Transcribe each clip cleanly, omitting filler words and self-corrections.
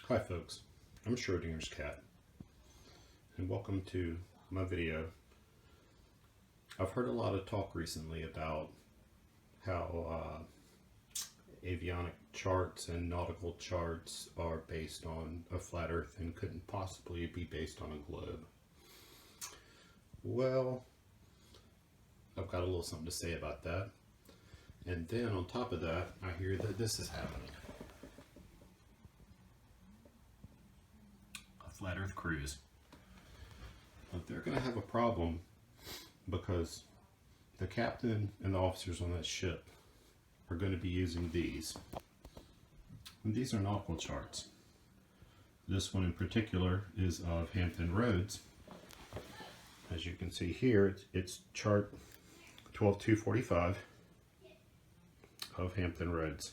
Hi folks, I'm Schrodinger's cat, and welcome to my video. I've heard a lot of talk recently about how avionic charts and nautical charts are based on a flat earth and couldn't possibly be based on a globe. Well, I've got a little something to say about that. And then on top of that, I hear that this is happening. Flat Earth cruise. But they're going to have a problem because the captain and the officers on that ship are going to be using these. And these are nautical charts. This one in particular is of Hampton Roads. As you can see here, it's chart 12245 of Hampton Roads.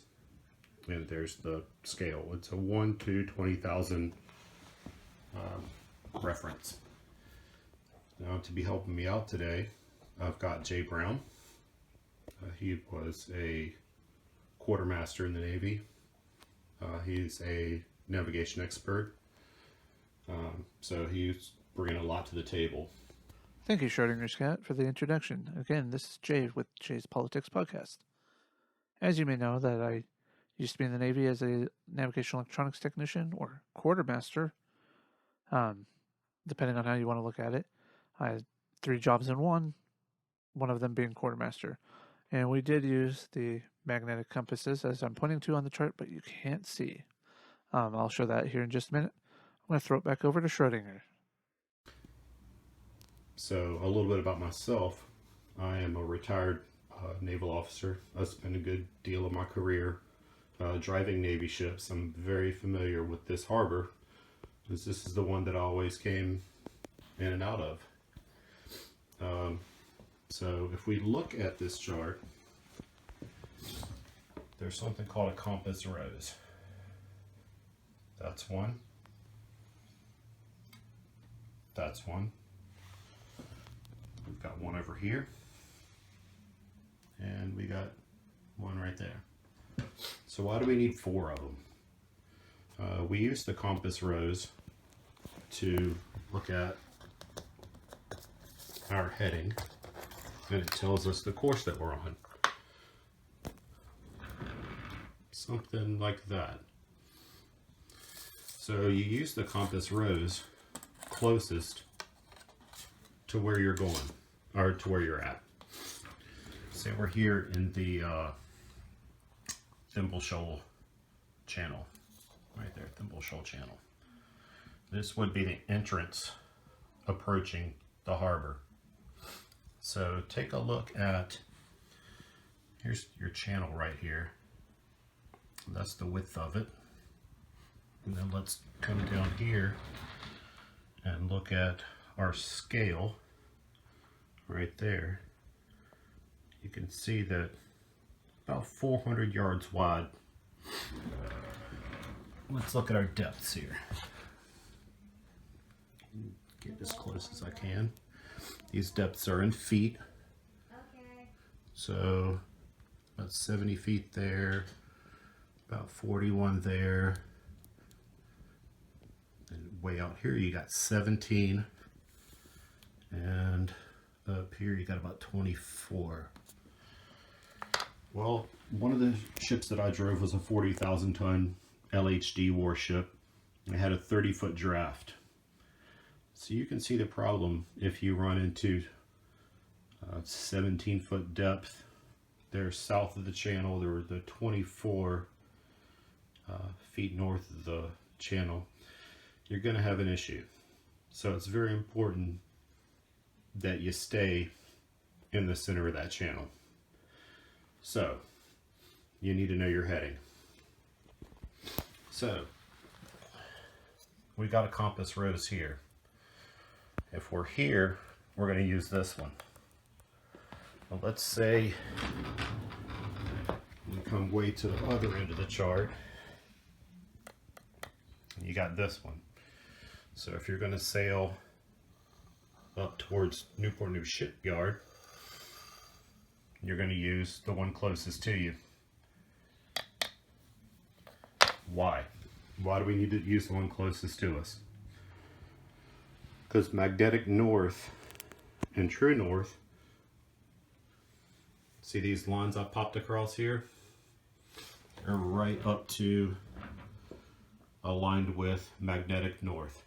And there's the scale. It's a 1 to 20,000 reference. Now, to be helping me out today, I've got Jay Brown. He was a quartermaster in the Navy. He's a navigation expert. So he's bringing a lot to the table. Thank you, Schrodinger's cat, for the introduction. Again, this is Jay with Jay's Politics Podcast. As you may know, that I used to be in the Navy as a navigation electronics technician or quartermaster. Depending on how you want to look at it. I had 3 jobs in one of them being quartermaster. And we did use the magnetic compasses, as I'm pointing to on the chart, but you can't see. I'll show that here in just a minute. I'm going to throw it back over to Schrodinger. So, a little bit about myself. I am a retired naval officer. I spent a good deal of my career driving Navy ships. I'm very familiar with this harbor, because this is the one that I always came in and out of. So if we look at this chart, there's something called a compass rose. That's one. That's one. We've got one over here. And we got one right there. So why do we need 4 of them? We use the compass rose to look at our heading, and it tells us the course that we're on. Something like that. So you use the compass rose closest to where you're going, or to where you're at. Say we're here in the Thimble Shoal channel. Right there, Thimble Shoal channel. This would be the entrance approaching the harbor. So take a look at, here's your channel right here. That's the width of it. And then let's come down here and look at our scale right there. You can see that about 400 yards wide. Let's look at our depths here. Get as close as I can. These depths are in feet. Okay. So about 70 feet there, about 41 there. And way out here you got 17. And up here you got about 24. Well, one of the ships that I drove was a 40,000 ton LHD warship. It had a 30-foot draft. So you can see the problem if you run into 17-foot depth. There south of the channel, there were the 24 feet north of the channel. You're going to have an issue. So it's very important that you stay in the center of that channel. So you need to know your heading. So we got a compass rose here. If we're here, we're going to use this one. Well, let's say we come way to the other end of the chart. And you got this one. So if you're going to sail up towards Newport News Shipyard, you're going to use the one closest to you. Why? Why do we need to use the one closest to us? Because magnetic north and true north, see these lines I popped across here? Are right up to aligned with magnetic north.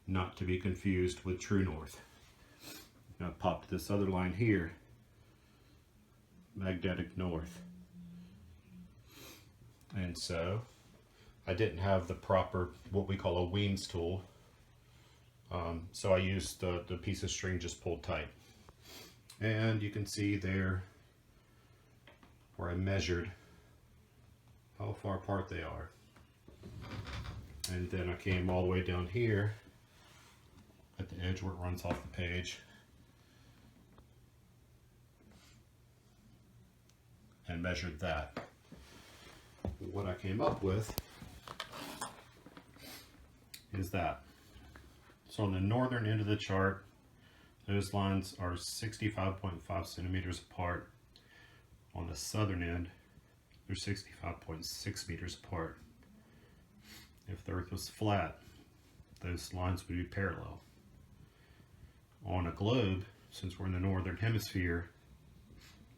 Not to be confused with true north. Now I popped this other line here, magnetic north. And so I didn't have the proper, what we call a Weems tool. So I used the piece of string just pulled tight. And you can see there where I measured how far apart they are. And then I came all the way down here at the edge where it runs off the page and measured that. What I came up with is that. So on the northern end of the chart, those lines are 65.5 centimeters apart. On the southern end, they're 65.6 meters apart. If the Earth was flat, those lines would be parallel. On a globe, since we're in the northern hemisphere,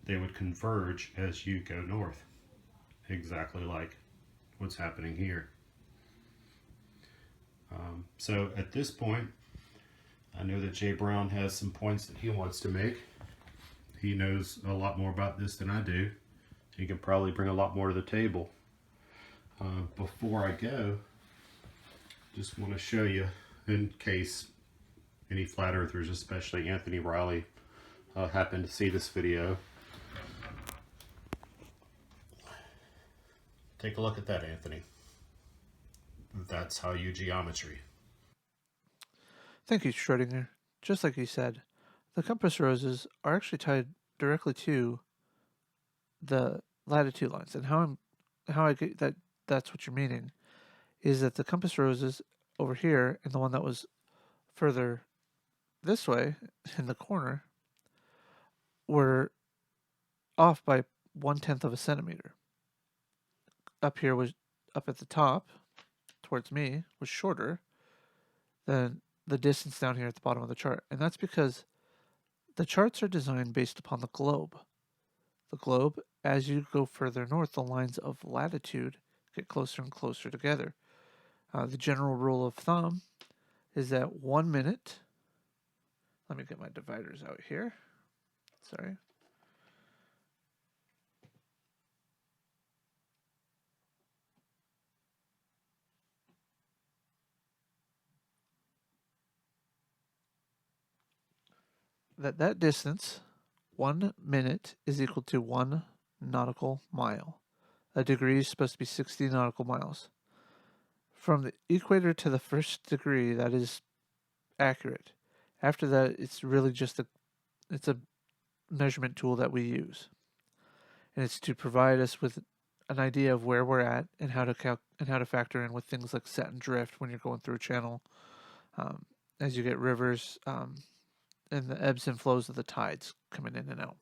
they would converge as you go north, exactly like what's happening here. So at this point, I know that Jay Brown has some points that he wants to make. He knows a lot more about this than I do. He can probably bring a lot more to the table. Before I go, just want to show you, in case any flat earthers, especially Anthony Riley, happen to see this video. Take a look at that, Anthony. That's how you geometry. Thank you, Schrodinger. Just like you said, the compass roses are actually tied directly to the latitude lines. And how I get that that's what you're meaning is that the compass roses over here and the one that was further this way in the corner were off by 1/10 of a centimeter. Up here was up at the top towards me was shorter than the distance down here at the bottom of the chart. And that's because the charts are designed based upon the globe. The globe, as you go further north, the lines of latitude get closer and closer together. The general rule of thumb is that 1 minute, let me get my dividers out here. Sorry. That distance, 1 minute, is equal to 1 nautical mile. A degree is supposed to be 60 nautical miles. From the equator to the first degree, that is accurate. After that, it's really just a measurement tool that we use, and it's to provide us with an idea of where we're at and how to factor in with things like set and drift when you're going through a channel, as you get rivers and the ebbs and flows of the tides coming in and out.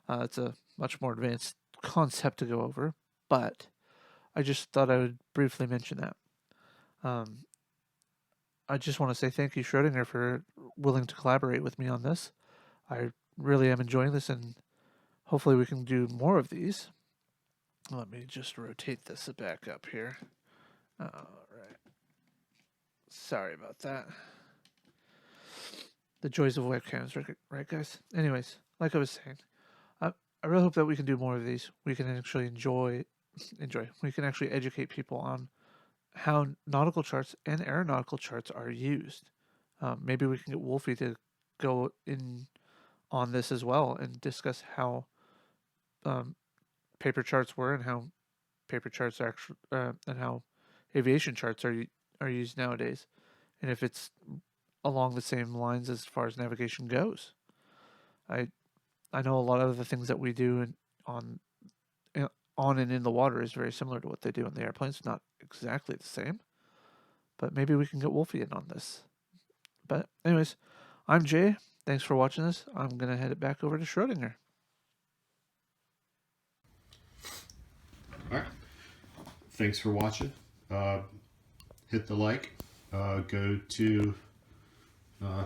It's a much more advanced concept to go over, but I just thought I would briefly mention that. I just want to say thank you, Schrodinger, for willing to collaborate with me on this. I really am enjoying this, and hopefully we can do more of these. Let me just rotate this back up here. All right. Sorry about that. The joys of webcams, right, guys? Anyways, like I was saying, I really hope that we can do more of these. We can actually enjoy. We can actually educate people on how nautical charts and aeronautical charts are used. Maybe we can get Wolfie to go in on this as well and discuss how paper charts were and how paper charts actually and how aviation charts are used nowadays, and if it's along the same lines as far as navigation goes. I know a lot of the things that we do on and in the water is very similar to what they do in the airplanes. Not exactly the same, but maybe we can get Wolfie in on this. But anyways, I'm Jay. Thanks for watching this. I'm going to head it back over to Schrodinger. All right. Thanks for watching. hit the like. Go to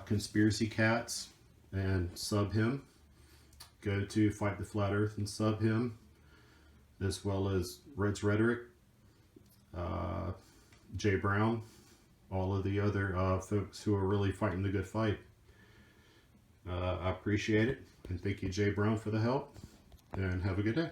Conspiracy Cats and sub him. Go to Fight the Flat Earth and sub him, as well as Red's Rhetoric, Jay Brown, all of the other folks who are really fighting the good fight. I appreciate it, and thank you, Jay Brown, for the help, and have a good day.